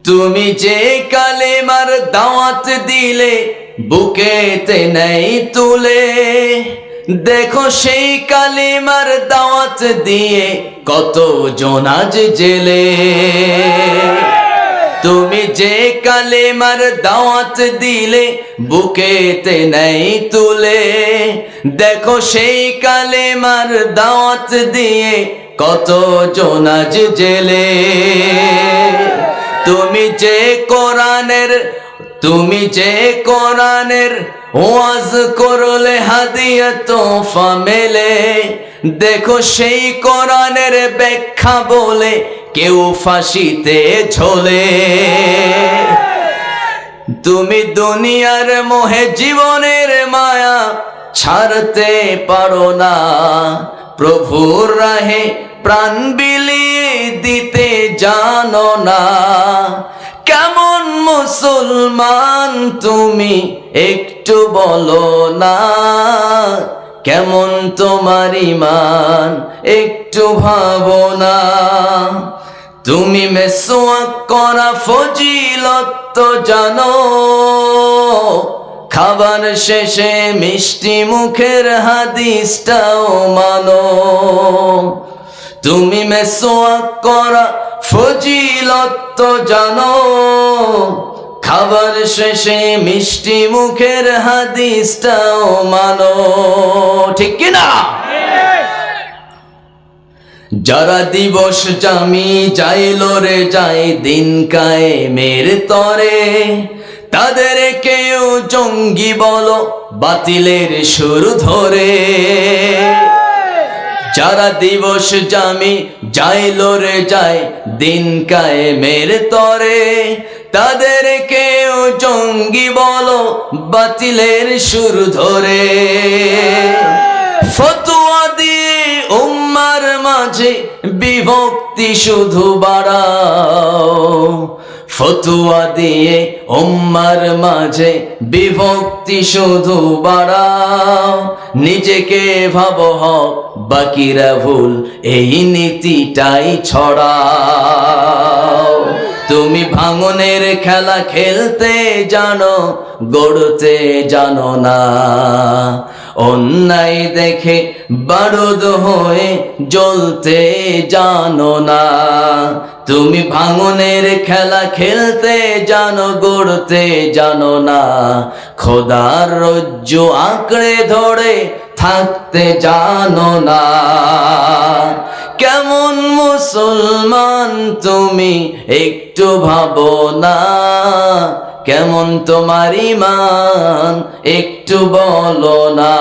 তুমি যে কালেমার দাওয়াত দিলে বুকেতে নেই তুলে, দেখো সেই কালেমার দাওয়াত দিয়ে কত জন আজ জেলে। তুমি যে কালেমার দাওয়াত দিলে বুকেতে নেই তুলে, দেখো সেই কালেমার দাওয়াত দিয়ে কত জন আজ জেলে। তুমি যে কোরআনের ওয়াজ করলে হাদিয়া তোফা মেলে, দেখো সেই কোরআনের ব্যাখ্যা বলে কেউ ফাঁসিতে ঝোলে। তুমি দুনিয়ার মোহে জীবনের মায়া ছাড়তে পারো না, প্রভুর রাহে প্রাণ বিলিয়ে দিতে জানো না। কেমন মুসলমান তুমি একটু বলো না, কেমন তোমার ঈমান একটু ভাবো না। তুমি মেসওয়াক করা ফজিলত তো জানো, খাবার শেষে মিষ্টি মুখের হাদিসটাও মানো। তুমি মেসওয়াক করা ফজিলত তো জানো, খাবার শেষে মিষ্টি মুখের হাদিসটাও মানো, ঠিক কিনা? যারা দিবস জামি যাইলো রে যাই দিন কায়েমের তরে, তাদের কেউ জঙ্গি বলো বাতিলের সুর ধরে। যারা দিবস জামি যাইলো রে যায় দিন কায়েমের তরে, তাদের কেউ জঙ্গি বলো বাতিলের সুর ধরে। ফতোয়া দিয়ে উম্মার মাঝে বিভক্তি শুধু বাড়াও, ফতোয়া দিয়ে উম্মার মাঝে বিভক্তি শুধু বাড়াও। নিজেকে ভাবো হক বাকিরা ভুল, এই নীতিটাই ছড়াও। তুমি ভাঙনের খেলা খেলতে জানো, গড়তে জানো না। অন্যায় দেখে বারুদ হয়ে জ্বলতে জানো না। তুমি ভাঙনের খেলা খেলতে জানো, গড়তে জানো না। খোদার রজ্জু আঁকড়ে ধরে থাকতে জানো না। কেমন মুসলমান তুমি একটু ভাবো না, কেমন তোমার ঈমান একটু বলো না।